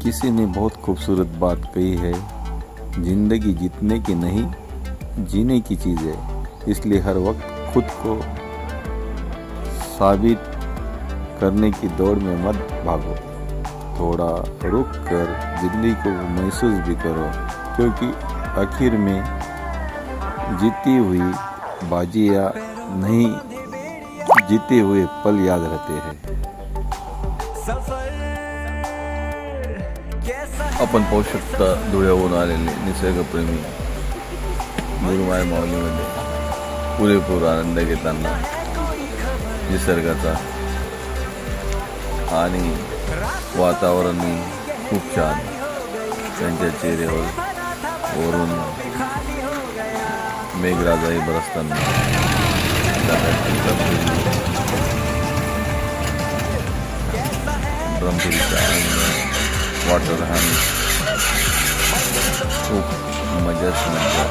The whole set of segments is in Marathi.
किसी ने बहुत खूबसूरत बात कही है, जिंदगी जीतने की नहीं जीने की चीज़ है, इसलिए हर वक्त खुद को साबित करने की दौड़ में मत भागो। थोड़ा रुक कर जिंदगी को महसूस भी करो, क्योंकि आखिर में जीती हुई बाजियां नहीं, जीते हुए पल याद रहते हैं। आपण पाहू शकता धुळ्याहून आलेले निसर्गप्रेमी गुरुमाय माऊलीमध्ये पुरेपूर आनंद घेताना निसर्गाचा आणि वातावरणही खूप छान। त्यांच्या चेहऱ्यावर वरून मेघराजाही बरसताना ड्रमफिलचा वाटर हॅन खूप मजाच मजा।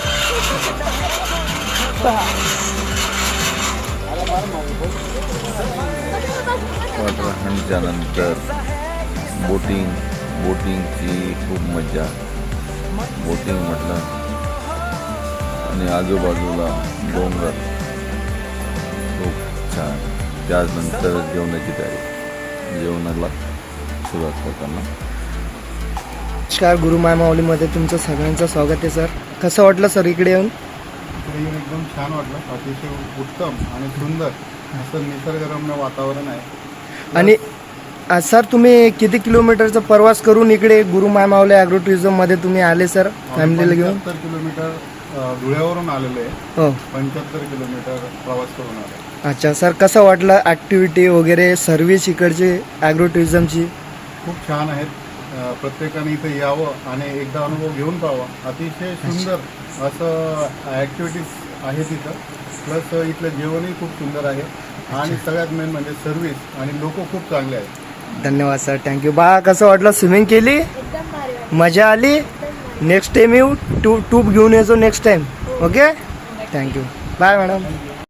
वाटर हॅनच्या नंतर बोटिंगची खूप मजा। बोटिंग म्हटलं आणि आजूबाजूला डोंगर खूप छान। त्यानंतर जेवणाची तयारी, जेवणाला सुरुवात करताना नमस्कार, गुरुमाय माऊलीमध्ये तुमचं सगळ्यांचं स्वागत आहे सर। कसं वाटलं सर इकडे येऊन? एकदम छान वाटलं, अतिशय उत्तम आणि सुंदर असं निसर्गरम्य वातावरण आहे। आणि सर तुम्ही किती किलोमीटरचा प्रवास करून इकडे गुरुमाय माऊली ॲग्रो टुरिझममध्ये तुम्ही आले सर फॅमिलीला घेऊन? 75 किलोमीटर धुळ्यावरून आलेले आहे। हो, 75 किलोमीटर प्रवास करून आले। अच्छा सर, कसं वाटलं ॲक्टिव्हिटी वगैरे सर्व्हिस इकडची ॲग्रो टुरिझमची? खूप छान आहेत। प्रत्येकाने इथे यावं आणि एकदा अनुभव घेऊन पाहावा। अतिशय सुंदर असं ॲक्टिव्हिटीज आहेत इथं, प्लस इथलं जेवणही खूप सुंदर आहे आणि सगळ्यात मेन म्हणजे सर्व्हिस आणि लोक खूप चांगले आहेत। धन्यवाद सर, थँक्यू। बा कसं वाटलं? स्विमिंग केली? मजा आली? नेक्स्ट टाइम येऊ, ट्यूब घेऊन यायचो next time. Okay, thank you, bye madam.